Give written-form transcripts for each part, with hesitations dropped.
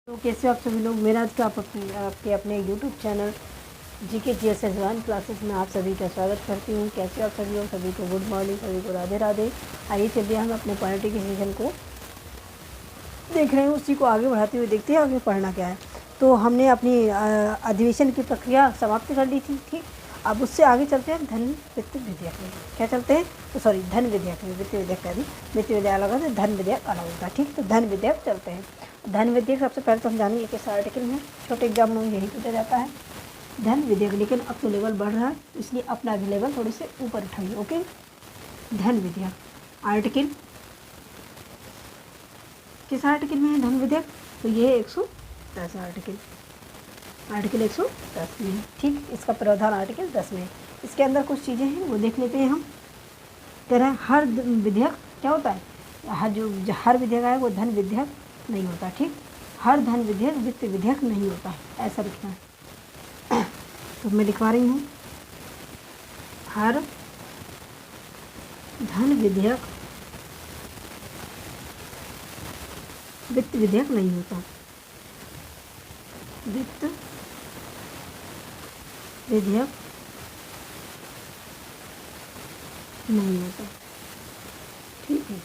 तो कैसे हो आप सभी लोग। मेरा आज का आपके अपने YouTube channel GK GS advance classes में आप सभी का स्वागत करती हूँ। कैसे हो आप सभी लोग। सभी को गुड मॉर्निंग, सभी को राधे राधे। आइए चलिए हम अपने पॉलिटी के सेशन को देख रहे हैं, उसी को आगे बढ़ाते हुए देखते हैं आगे पढ़ना क्या है। तो हमने अपनी अधिवेशन की प्रक्रिया समाप्त कर ली थी, ठीक। अब उससे आगे चलते हैं धन वित्त विधेयक में। क्या चलते हैं तो सॉरी धन विधेयक में, वित्त विधेयक का भी वित्त विधेयक अलग होता है, धन विधेयक अलग होता है, ठीक। तो धन विधेयक चलते हैं। धन विधेयक सबसे पहले तो हम जानेंगे किस आर्टिकल में, छोटे एग्जाम में यही पूछा जाता है धन विधेयक। लेकिन अब तो लेवल बढ़ रहा है, इसलिए अपना भी लेवल थोड़ी से ऊपर उठाइए, ओके। धन विधेयक आर्टिकल किस आर्टिकल में है धन विधेयक, तो ये 110 आर्टिकल 110 में है, ठीक। इसका प्रावधान आर्टिकल 10 में है। इसके अंदर कुछ चीज़ें हैं वो देख लेते हैं हम। कह रहे हैं हर विधेयक क्या होता है, हर विधेयक है वो धन विधेयक नहीं होता, ठीक। हर धन विधेयक वित्त विधेयक नहीं होता है, ऐसा लिखना है। तो मैं लिखवा रही हूँ, हर धन विधेयक वित्त विधेयक नहीं होता, वित्त विधेयक नहीं होता, ठीक है।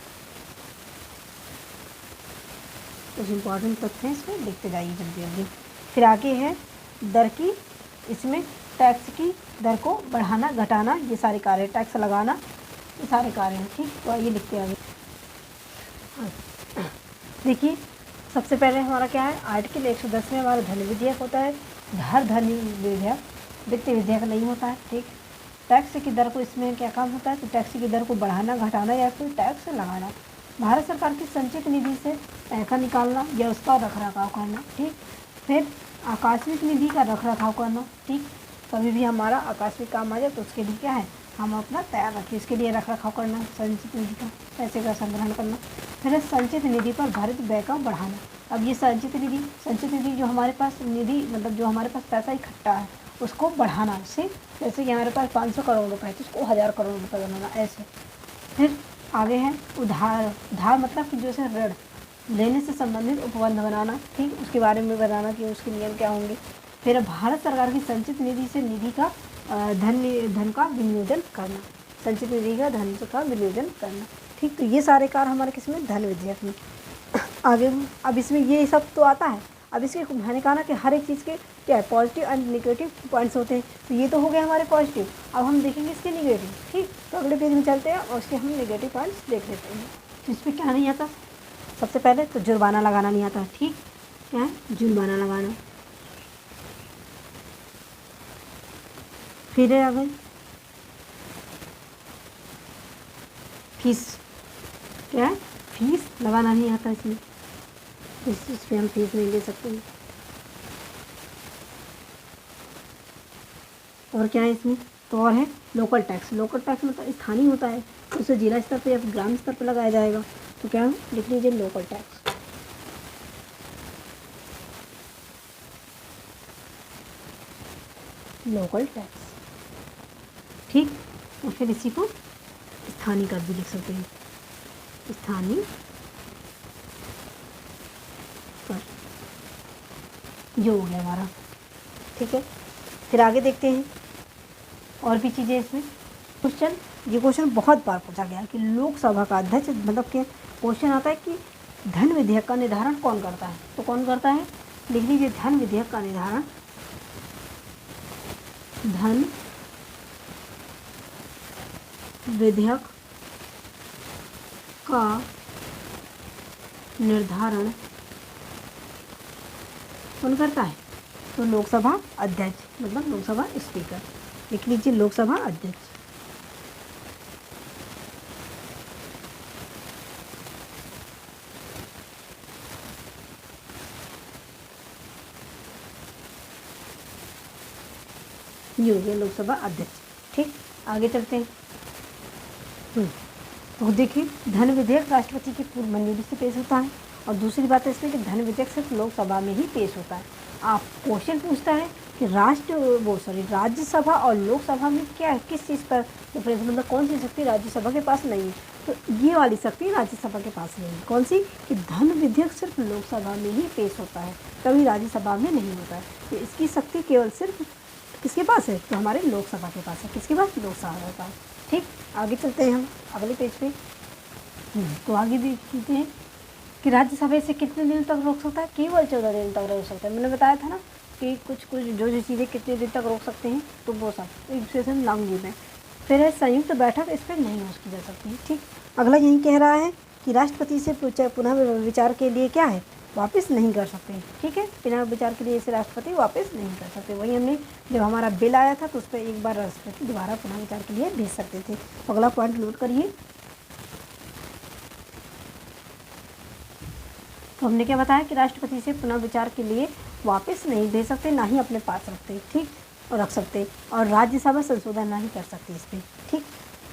कुछ इम्पॉर्टेंट तथ्य हैं इसमें, देखते जाइए जल्दी जल्दी। फिर आगे है दर की, इसमें टैक्स की दर को बढ़ाना घटाना, ये सारे कार्य, टैक्स लगाना, ये सारे कार्य हैं, ठीक। तो आइए लिखते हैं आगे। देखिए सबसे पहले हमारा क्या है, आर्टिकल 110 में हमारा धन विधेयक होता है। हर धन विधेयक वित्त विधेयक नहीं होता है, ठीक। टैक्स की दर को, इसमें क्या काम होता है, तो टैक्स की दर को बढ़ाना घटाना या फिर टैक्स लगाना। भारत सरकार की संचित निधि से पैसा निकालना या उसका रख रखाव करना, ठीक। फिर आकस्मिक निधि का रख रखाव करना, ठीक। कभी भी हमारा आकस्मिक काम आ जाए तो उसके लिए क्या है, हम अपना तैयार रखें, इसके लिए रख रखाव करना, संचित निधि का पैसे का संग्रहण करना। फिर संचित निधि पर भरित व्यय का बढ़ाना। अब ये संचित निधि जो हमारे पास निधि, मतलब जो हमारे पास पैसा इकट्ठा है उसको बढ़ाना, इससे जैसे कि हमारे पास 500 करोड़ रुपए है तो उसको 1000 करोड़ रुपए बनाना, ऐसे। फिर आगे है उधार मतलब कि जैसे ऋण लेने से संबंधित उपबंध बनाना, ठीक। उसके बारे में बताना कि उसके नियम क्या होंगे। फिर भारत सरकार की संचित निधि से निधि का धन का विनियोजन करना, संचित निधि का धन का विनियोजन करना, ठीक। तो ये सारे कार्य हमारे किसमें, धन विधेयक में। आगे अब इसमें ये सब तो आता है। अब इसके मैंने कहा ना कि हर एक चीज़ के क्या है, पॉजिटिव एंड नेगेटिव पॉइंट्स होते हैं। तो ये तो हो गए हमारे पॉजिटिव, अब हम देखेंगे इसके नेगेटिव, ठीक। तो अगले पेज में चलते हैं और उसके हम नेगेटिव पॉइंट्स देख लेते हैं। तो इसमें क्या नहीं आता, सबसे पहले तो जुर्माना लगाना नहीं आता, ठीक। क्या है, जुर्माना लगाना। फिर है अगर फीस, क्या है, फीस लगाना नहीं आता इसमें, इस पर हम फीस नहीं ले सकते हैं। और क्या है इसमें, तो और है लोकल टैक्स। लोकल टैक्स मतलब स्थानीय होता है, उसे जिला स्तर पर या फिर ग्राम स्तर पर लगाया जाएगा। तो क्या लिख लीजिए, लोकल टैक्स, लोकल टैक्स, ठीक। और फिर इसी को स्थानीय कर भी लिख सकते हैं, स्थानीय कर, जो हो गया हमारा, ठीक है। फिर आगे देखते हैं और भी चीज़ें इसमें। क्वेश्चन, ये क्वेश्चन बहुत बार पूछा गया कि लोकसभा का अध्यक्ष, मतलब कि क्वेश्चन आता है कि धन विधेयक का निर्धारण कौन करता है, तो कौन करता है, लिख लीजिए धन विधेयक का निर्धारण, धन विधेयक का निर्धारण कौन करता है, तो लोकसभा अध्यक्ष, मतलब लोकसभा स्पीकर, लिख लीजिए लोकसभा अध्यक्ष। ये हो गया लोकसभा अध्यक्ष, ठीक। आगे चलते हैं। तो देखिए धन विधेयक राष्ट्रपति की पूर्व मंजूरी से पेश होता है, और दूसरी बात है इसमें कि धन विधेयक सिर्फ लोकसभा में ही पेश होता है। आप क्वेश्चन पूछता है कि राज्यसभा और लोकसभा में क्या है, किस चीज़ पर डिफरेंस, मतलब कौन सी शक्ति राज्यसभा के पास नहीं है, तो ये वाली शक्ति राज्यसभा के पास नहीं है। कौन सी? कि धन विधेयक सिर्फ लोकसभा में ही पेश होता है, कभी राज्यसभा में नहीं होता है। तो इसकी शक्ति केवल सिर्फ किसके पास है? तो हमारे लोकसभा के पास है। किसके पास? लोकसभा के पास। ठीक, आगे चलते हैं हम अगले पेज पे। तो आगे देखते हैं कि राज्यसभा से कितने दिन तक रोक सकता है? केवल 14 दिन तक रोक सकता है। मैंने बताया था ना कि कुछ जो चीज़ें कितने दिन तक रोक सकते हैं, तो वो सब एक सेशन लाऊंगी मैं। फिर है संयुक्त बैठक इस पर नहीं हो जा सकती। ठीक, अगला यही कह रहा है कि राष्ट्रपति से पुनः विचार के लिए क्या है? वापस नहीं कर सकते। ठीक है, बिना विचार के लिए इसे राष्ट्रपति वापस नहीं कर सकते। वही हमने जब हमारा बिल आया था तो उस पर एक बार राष्ट्रपति दोबारा पुनः विचार के लिए भेज सकते थे। तो अगला पॉइंट नोट करिए। तो हमने क्या बताया कि राष्ट्रपति से पुनः विचार के लिए वापस नहीं भेज सकते, ना ही अपने पास रखते। ठीक, और रख सकते, और राज्यसभा संशोधन नहीं कर सकती इस पर। ठीक,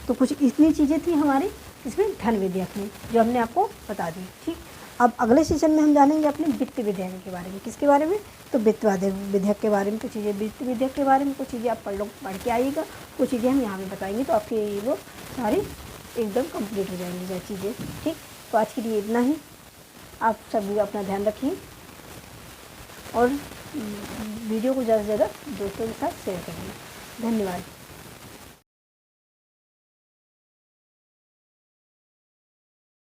तो कुछ इतनी चीज़ें थी हमारी इसमें धन विधेयक में, जो हमने आपको बता दी। ठीक, अब अगले सेशन में हम जानेंगे अपने वित्त विधेयक के बारे में। किसके बारे में? तो वित्त विधेयक के बारे में कुछ चीज़ें, वित्त विधेयक के बारे में कुछ चीज़ें आप पढ़ के आइएगा, कुछ चीज़ें हम यहाँ पे बताएंगे, तो आपके वो सारी एकदम कंप्लीट हो जाएंगी सारी चीज़ें। ठीक, तो आज के लिए इतना ही। आप सभी अपना ध्यान रखिए और वीडियो को ज़्यादा से ज़्यादा दोस्तों के साथ शेयर करिए। धन्यवाद।